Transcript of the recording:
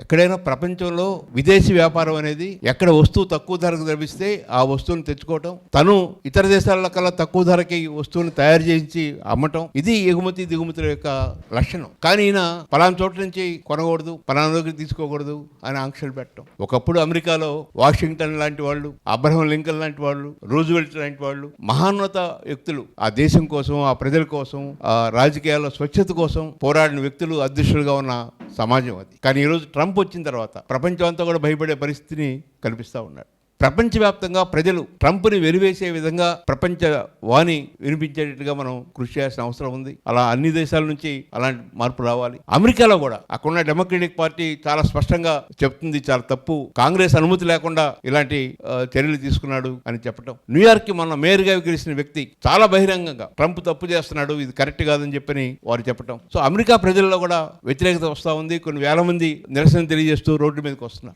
ఎక్కడైనా ప్రపంచంలో విదేశీ వ్యాపారం అనేది ఎక్కడ వస్తువు తక్కువ ధరకు లభిస్తే ఆ వస్తువుని తెచ్చుకోవటం, తను ఇతర దేశాల కల్లా తక్కువ ధరకి వస్తువుని తయారు చేయించి అమ్మటం, ఇది ఎగుమతి దిగుమతుల యొక్క లక్షణం. కానీ ఈయన పలానా చోట నుంచి కొనకూడదు, పలానా దగ్గర తీసుకోకూడదు అని ఆంక్షలు పెట్టడం. ఒకప్పుడు అమెరికాలో వాషింగ్టన్ లాంటి వాళ్ళు, అబ్రహం లింకన్ లాంటి వాళ్ళు, రూజ్వెల్ట్ లాంటి వాళ్ళు మహాన్నత వ్యక్తులు, ఆ దేశం కోసం, ఆ ప్రజల కోసం, ఆ రాజకీయాల్లో స్వచ్ఛత కోసం పోరాడిన వ్యక్తులు అదృశ్యులుగా ఉన్న సమాజం అది. కానీ ఈరోజు ట్రంప్ వచ్చిన తర్వాత ప్రపంచం అంతా కూడా భయపడే పరిస్థితిని కల్పిస్తూ ఉన్నాడు. ప్రపంచవ్యాప్తంగా ప్రజలు ట్రంప్ని వెలివేసే విధంగా ప్రపంచ వాణి వినిపించేటట్టుగా మనం కృషి చేయాల్సిన అవసరం ఉంది. అలా అన్ని దేశాల నుంచి అలాంటి మార్పు రావాలి. అమెరికాలో కూడా అక్కడున్న డెమోక్రటిక్ పార్టీ చాలా స్పష్టంగా చెప్తుంది, చాలా తప్పు, కాంగ్రెస్ అనుమతి లేకుండా ఇలాంటి చర్యలు తీసుకున్నాడు అని చెప్పడం. న్యూయార్క్ మన మేయర్గా గెలిచిన వ్యక్తి చాలా బహిరంగంగా ట్రంప్ తప్పు చేస్తున్నాడు, ఇది కరెక్ట్ కాదని చెప్పని వారు చెప్పడం. సో అమెరికా ప్రజల్లో కూడా వ్యతిరేకత వస్తూ ఉంది. కొన్ని వేల మంది నిరసన తెలియజేస్తూ రోడ్డు మీదకి వస్తున్నారు.